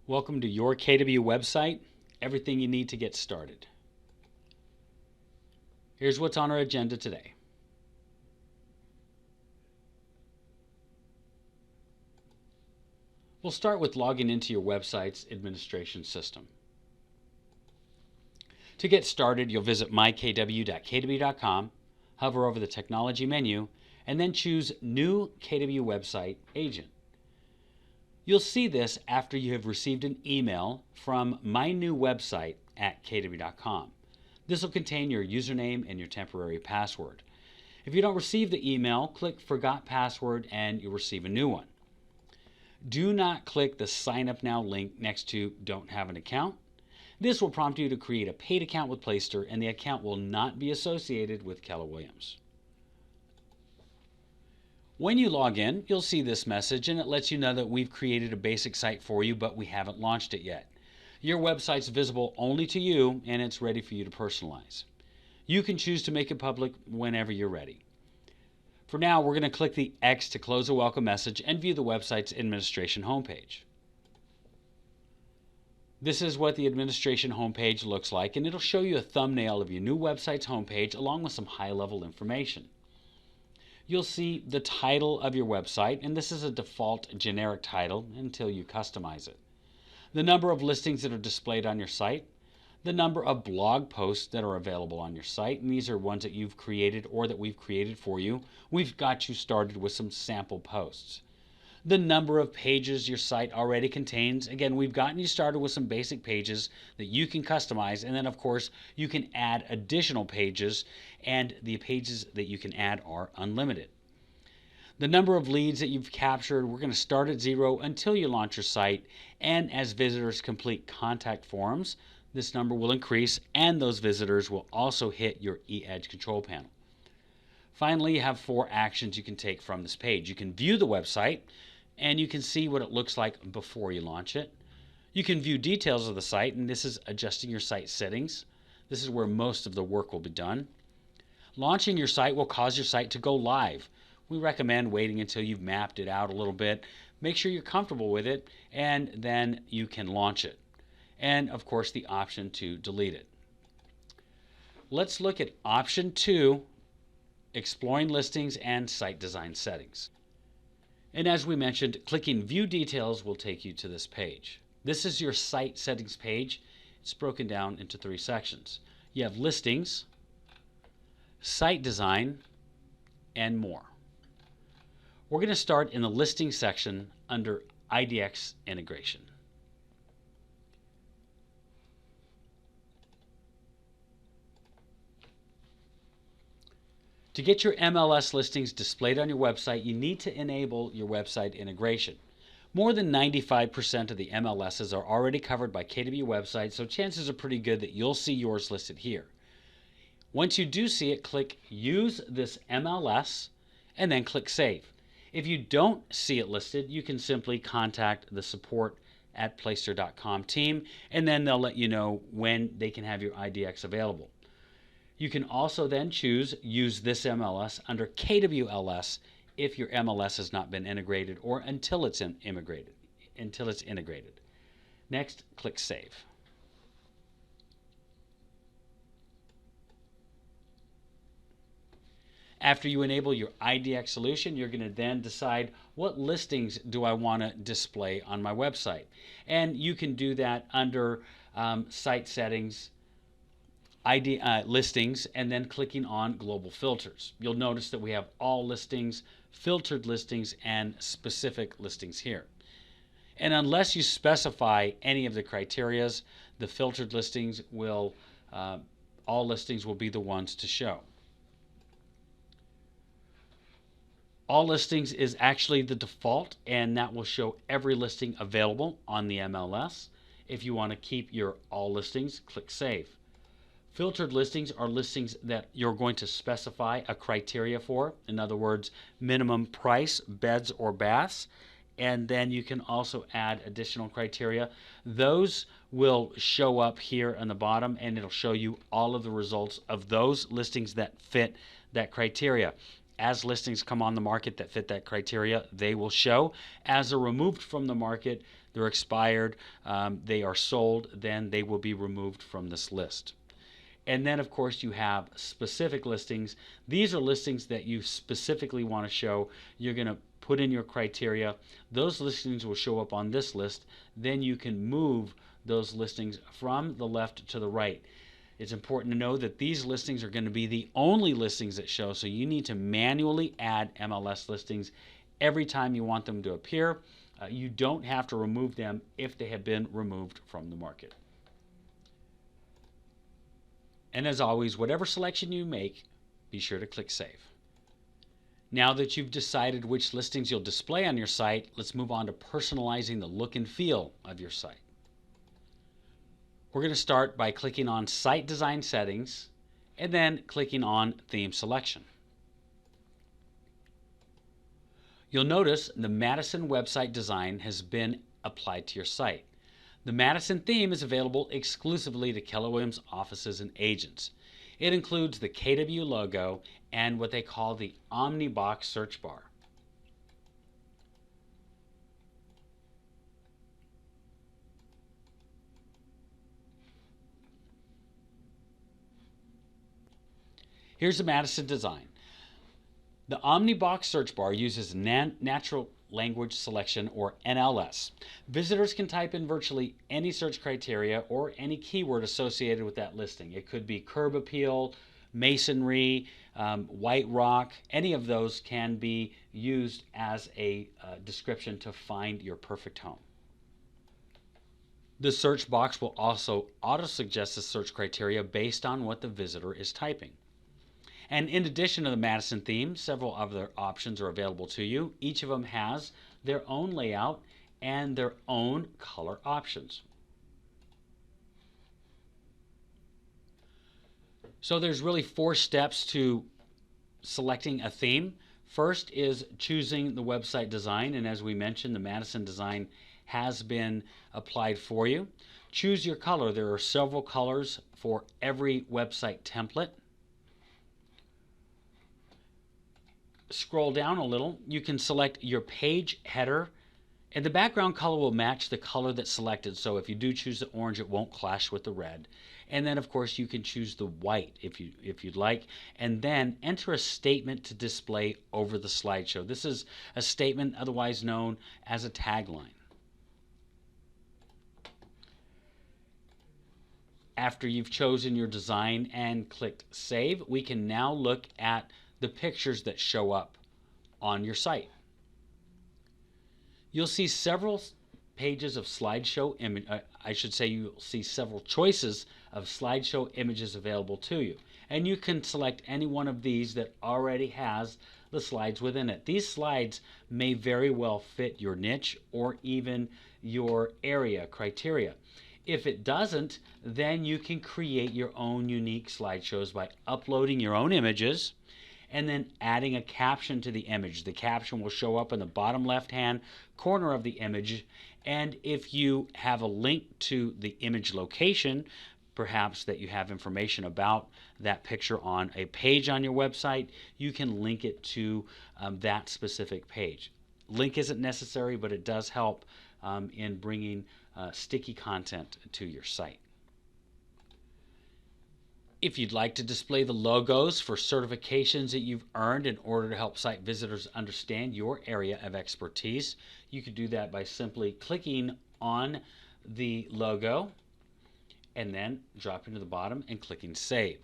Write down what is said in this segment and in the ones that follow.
Welcome to your KW website, everything you need to get started. Here's what's on our agenda today. We'll start with logging into your website's administration system. To get started, you'll visit mykw.kw.com, hover over the technology menu, and then choose New KW Website Agent. You'll see this after you have received an email from mynewwebsite@kw.com. This will contain your username and your temporary password. If you don't receive the email, click Forgot Password and you'll receive a new one. Do not click the Sign Up Now link next to Don't Have an Account. This will prompt you to create a paid account with Playster, and the account will not be associated with Keller Williams. When you log in, you'll see this message, and it lets you know that we've created a basic site for you, but we haven't launched it yet. Your website's visible only to you, and it's ready for you to personalize. You can choose to make it public whenever you're ready. For now, we're going to click the X to close a welcome message and view the website's administration homepage. This is what the administration homepage looks like, and it'll show you a thumbnail of your new website's homepage along with some high-level information. You'll see the title of your website, and this is a default generic title until you customize it. The number of listings that are displayed on your site, the number of blog posts that are available on your site, and these are ones that you've created or that we've created for you. We've got you started with some sample posts. The number of pages your site already contains. Again, we've gotten you started with some basic pages that you can customize, and then of course you can add additional pages, and the pages that you can add are unlimited. The number of leads that you've captured, we're going to start at 0 until you launch your site, and as visitors complete contact forms, this number will increase, and those visitors will also hit your eEdge control panel. Finally, you have 4 actions you can take from this page. You can view the website, and you can see what it looks like before you launch it. You can view details of the site, and this is adjusting your site settings. This is where most of the work will be done. Launching your site will cause your site to go live. We recommend waiting until you've mapped it out a little bit. Make sure you're comfortable with it, and then you can launch it. And of course, the option to delete it. Let's look at option 2, exploring listings and site design settings. And as we mentioned, clicking View Details will take you to this page. This is your site settings page. It's broken down into 3 sections. You have listings, site design, and more. We're going to start in the listings section under IDX integration. To get your MLS listings displayed on your website, you need to enable your website integration. More than 95% of the MLSs are already covered by KW websites, so chances are pretty good that you'll see yours listed here. Once you do see it, click Use this MLS and then click Save. If you don't see it listed, you can simply contact the support@playster.com team, and then they'll let you know when they can have your IDX available. You can also then choose Use this MLS under KWLS if your MLS has not been integrated or until it's integrated. Next, click Save. After you enable your IDX solution, you're going to then decide what listings do I want to display on my website. And you can do that under Site Settings, listings, and then clicking on global filters. You'll notice that we have all listings, filtered listings, and specific listings here. And unless you specify any of the criterias, the filtered listings will, all listings will be the ones to show. All listings is actually the default, and that will show every listing available on the MLS. If you want to keep your all listings, click Save. Filtered listings are listings that you're going to specify a criteria for. In other words, minimum price, beds or baths. And then you can also add additional criteria. Those will show up here on the bottom, and it'll show you all of the results of those listings that fit that criteria. As listings come on the market that fit that criteria, they will show. As they're removed from the market, they're expired, they are sold, then they will be removed from this list. And then, of course, you have specific listings. These are listings that you specifically want to show. You're going to put in your criteria. Those listings will show up on this list. Then you can move those listings from the left to the right. It's important to know that these listings are going to be the only listings that show, so you need to manually add MLS listings every time you want them to appear. You don't have to remove them if they have been removed from the market. And as always, whatever selection you make, be sure to click Save. Now that you've decided which listings you'll display on your site, let's move on to personalizing the look and feel of your site. We're going to start by clicking on Site Design Settings and then clicking on Theme Selection. You'll notice the Madison website design has been applied to your site. The Madison theme is available exclusively to Keller Williams offices and agents. It includes the KW logo and what they call the Omnibox search bar. Here's the Madison design. The Omnibox search bar uses natural language selection, or NLS. Visitors can type in virtually any search criteria or any keyword associated with that listing. It could be curb appeal, masonry, white rock. Any of those can be used as a description to find your perfect home. The search box will also auto-suggest the search criteria based on what the visitor is typing. And in addition to the Madison theme, several other options are available to you. Each of them has their own layout and their own color options. So there's really 4 steps to selecting a theme. First is choosing the website design, and as we mentioned, the Madison design has been applied for you. Choose your color. There are several colors for every website template. Scroll down a little, you can select your page header, and the background color will match the color that's selected. So if you do choose the orange, it won't clash with the red. And then, of course, you can choose the white if you'd like, and then enter a statement to display over the slideshow. This is a statement otherwise known as a tagline. After you've chosen your design and clicked Save, we can now look at the pictures that show up on your site. You'll see several pages of slideshow image. You'll see several choices of slideshow images available to you, and you can select any one of these that already has the slides within it. These slides may very well fit your niche or even your area criteria. If it doesn't, then you can create your own unique slideshows by uploading your own images and then adding a caption to the image. The caption will show up in the bottom left-hand corner of the image, and if you have a link to the image location, perhaps that you have information about that picture on a page on your website, you can link it to that specific page. Link isn't necessary, but it does help in bringing sticky content to your site. If you'd like to display the logos for certifications that you've earned in order to help site visitors understand your area of expertise, you could do that by simply clicking on the logo and then dropping to the bottom and clicking Save.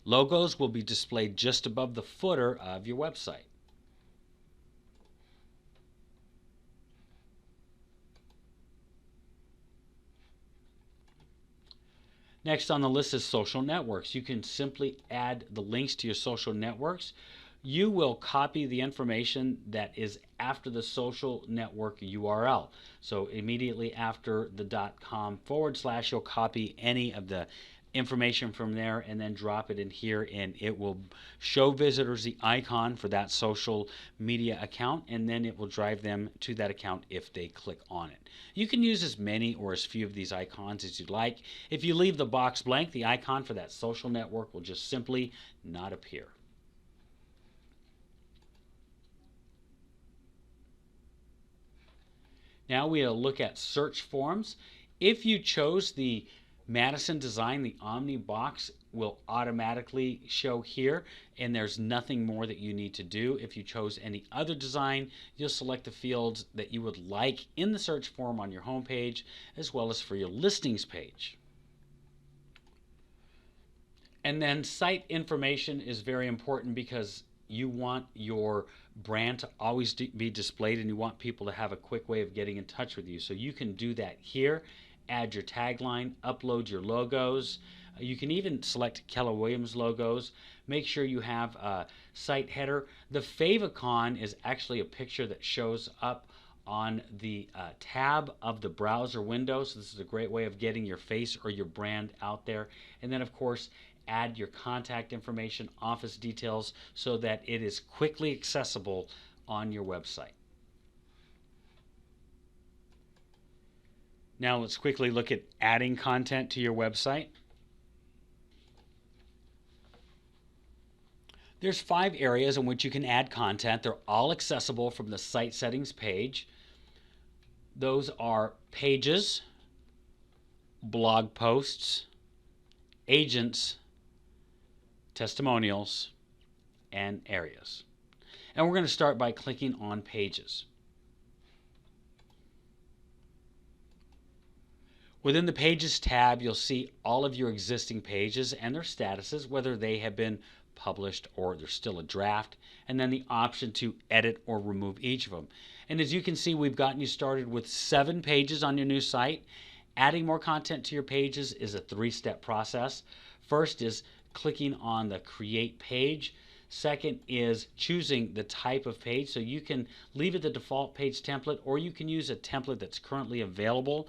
Logos will be displayed just above the footer of your website. Next on the list is social networks. You can simply add the links to your social networks. You will copy the information that is after the social network URL. So immediately after the .com/, you'll copy any of the information from there and then drop it in here, and it will show visitors the icon for that social media account, and then it will drive them to that account if they click on it. You can use as many or as few of these icons as you'd like. If you leave the box blank, the icon for that social network will just simply not appear. Now we'll look at search forms. If you chose the Madison design, the Omni box will automatically show here, and there's nothing more that you need to do. If you chose any other design, you'll select the fields that you would like in the search form on your home page, as well as for your listings page. And then site information is very important because you want your brand to always be displayed, and you want people to have a quick way of getting in touch with you. So you can do that here. Add your tagline, upload your logos. You can even select Keller Williams logos. Make sure you have a site header. The favicon is actually a picture that shows up on the tab of the browser window. So this is a great way of getting your face or your brand out there. And then, of course, add your contact information, office details, so that it is quickly accessible on your website. Now let's quickly look at adding content to your website. There's 5 areas in which you can add content. They're all accessible from the site settings page. Those are pages, blog posts, agents, testimonials, and areas. And we're going to start by clicking on pages. Within the Pages tab, you'll see all of your existing pages and their statuses, whether they have been published or they're still a draft, and then the option to edit or remove each of them. And as you can see, we've gotten you started with 7 pages on your new site. Adding more content to your pages is a 3-step process. First is clicking on the Create Page. Second is choosing the type of page. So you can leave it the default page template, or you can use a template that's currently available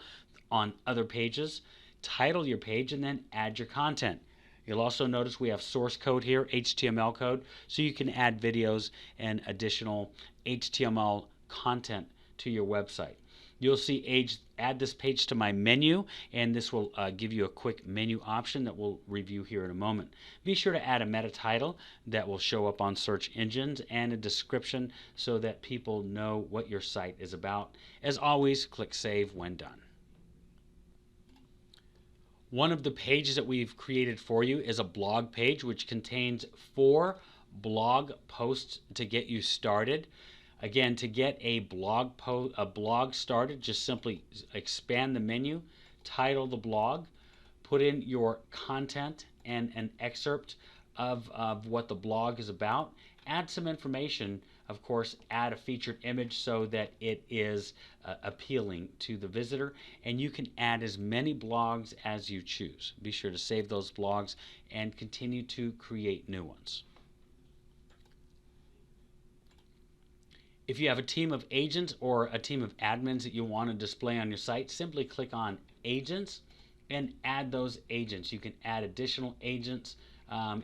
on other pages. Title your page and then add your content. You'll also notice we have source code here, HTML code, so you can add videos and additional HTML content to your website. You'll see add this page to my menu, and this will give you a quick menu option that we'll review here in a moment. Be sure to add a meta title that will show up on search engines and a description so that people know what your site is about. As always, click Save when done. One of the pages that we've created for you is a blog page, which contains 4 blog posts to get you started. Again, to get a blog started, just simply expand the menu, title the blog, put in your content and an excerpt of what the blog is about, add some information, of course, add a featured image so that it is appealing to the visitor, and you can add as many blogs as you choose. Be sure to save those blogs and continue to create new ones. If you have a team of agents or a team of admins that you want to display on your site, simply click on Agents and add those agents. You can add additional agents,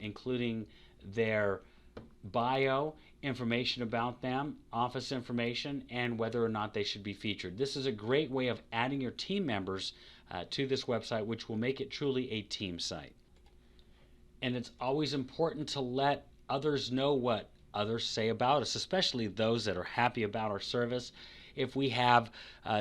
including their bio, information about them, office information, and whether or not they should be featured. This is a great way of adding your team members to this website, which will make it truly a team site. And it's always important to let others know what others say about us, especially those that are happy about our service. If we have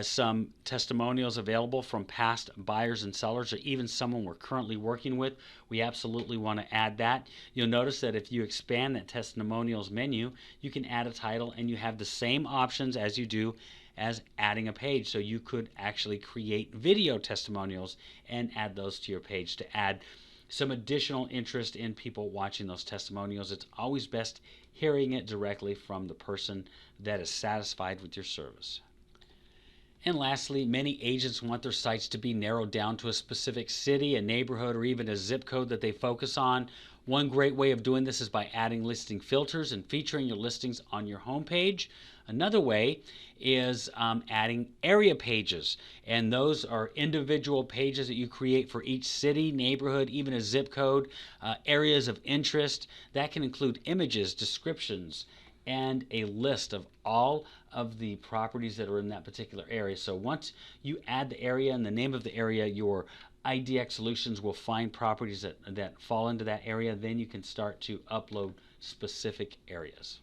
some testimonials available from past buyers and sellers, or even someone we're currently working with, we absolutely want to add that. You'll notice that if you expand that testimonials menu, you can add a title, and you have the same options as you do as adding a page. So you could actually create video testimonials and add those to your page to add some additional interest in people watching those testimonials. It's always best hearing it directly from the person that is satisfied with your service. And lastly, many agents want their sites to be narrowed down to a specific city, a neighborhood, or even a zip code that they focus on. One great way of doing this is by adding listing filters and featuring your listings on your homepage. Another way is adding area pages, and those are individual pages that you create for each city, neighborhood, even a zip code, areas of interest. That can include images, descriptions, and a list of all of the properties that are in that particular area. So once you add the area and the name of the area, your IDX Solutions will find properties that fall into that area. Then you can start to upload specific areas.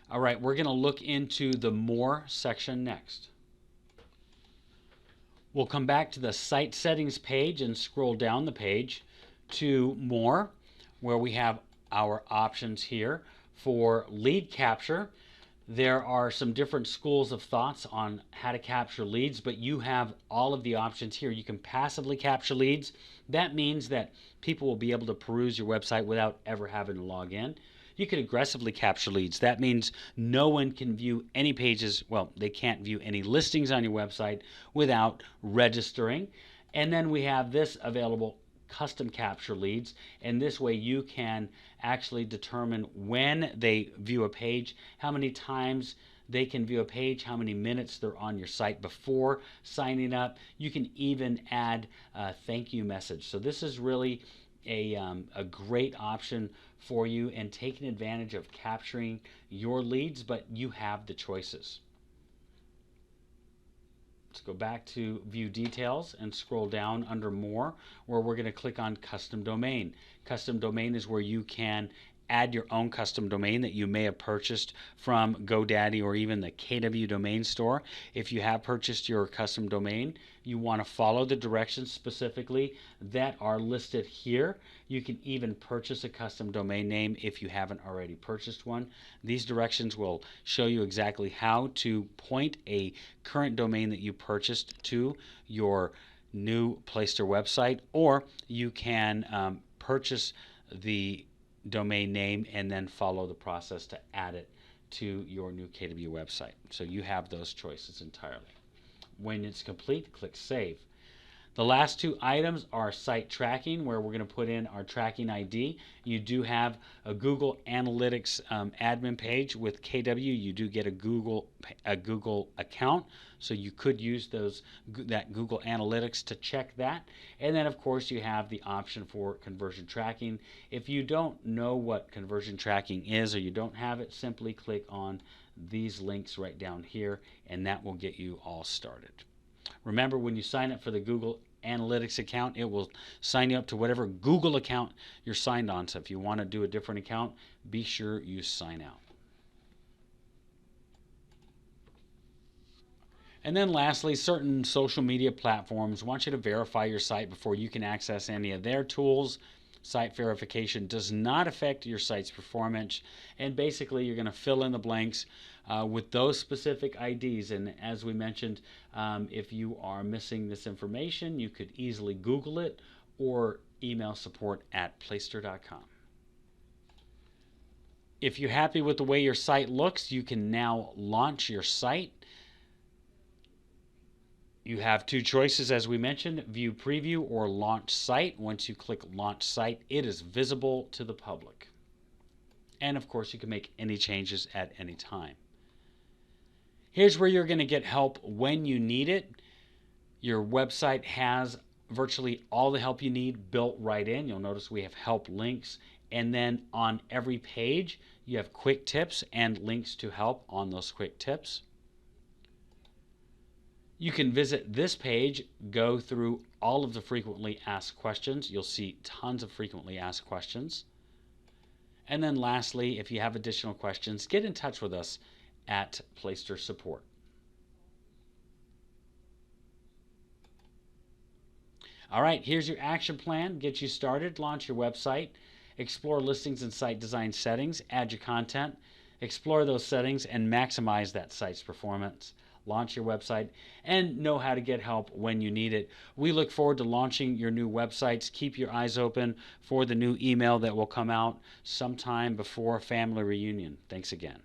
All right, we're going to look into the More section next. We'll come back to the site settings page and scroll down the page to More, where we have our options here for lead capture. There are some different schools of thoughts on how to capture leads, but you have all of the options here. You can passively capture leads. That means that people will be able to peruse your website without ever having to log in. You can aggressively capture leads. That means no one can view any pages. Well, they can't view any listings on your website without registering. And then we have this available, custom capture leads, and this way you can actually determine when they view a page, how many times they can view a page, how many minutes they're on your site before signing up. You can even add a thank you message. So this is really a great option for you and taking advantage of capturing your leads, but you have the choices. Let's go back to view details and scroll down under more, where we're going to click on custom domain. Custom domain is where you can add your own custom domain that you may have purchased from GoDaddy or even the KW domain store. If you have purchased your custom domain, you want to follow the directions specifically that are listed here. You can even purchase a custom domain name if you haven't already purchased one. These directions will show you exactly how to point a current domain that you purchased to your new Playster website, or you can purchase the domain name and then follow the process to add it to your new KW website. So you have those choices entirely. When it's complete, click Save. The last two items are site tracking, where we're going to put in our tracking ID. You do have a Google Analytics admin page with KW. You do get a Google account, so you could use that Google Analytics to check that. And then, of course, you have the option for conversion tracking. If you don't know what conversion tracking is, or you don't have it, simply click on these links right down here, and that will get you all started. Remember, when you sign up for the Google Analytics account, it will sign you up to whatever Google account you're signed on. So if you want to do a different account, be sure you sign out. And then lastly, certain social media platforms want you to verify your site before you can access any of their tools. Site verification does not affect your site's performance, and basically you're going to fill in the blanks with those specific IDs. And as we mentioned, if you are missing this information, you could easily Google it or email support@playster.com. If you're happy with the way your site looks, you can now launch your site. You have two choices, as we mentioned, view preview or launch site. Once you click launch site, it is visible to the public. And of course, you can make any changes at any time. Here's where you're going to get help when you need it. Your website has virtually all the help you need built right in. You'll notice we have help links. And then on every page, you have quick tips and links to help on those quick tips. You can visit this page, go through all of the frequently asked questions. You'll see tons of frequently asked questions. And then lastly, if you have additional questions, get in touch with us at Playster Support. All right, here's your action plan. Get you started, launch your website, explore listings and site design settings, add your content, explore those settings, and maximize that site's performance. Launch your website, and know how to get help when you need it. We look forward to launching your new websites. Keep your eyes open for the new email that will come out sometime before family reunion. Thanks again.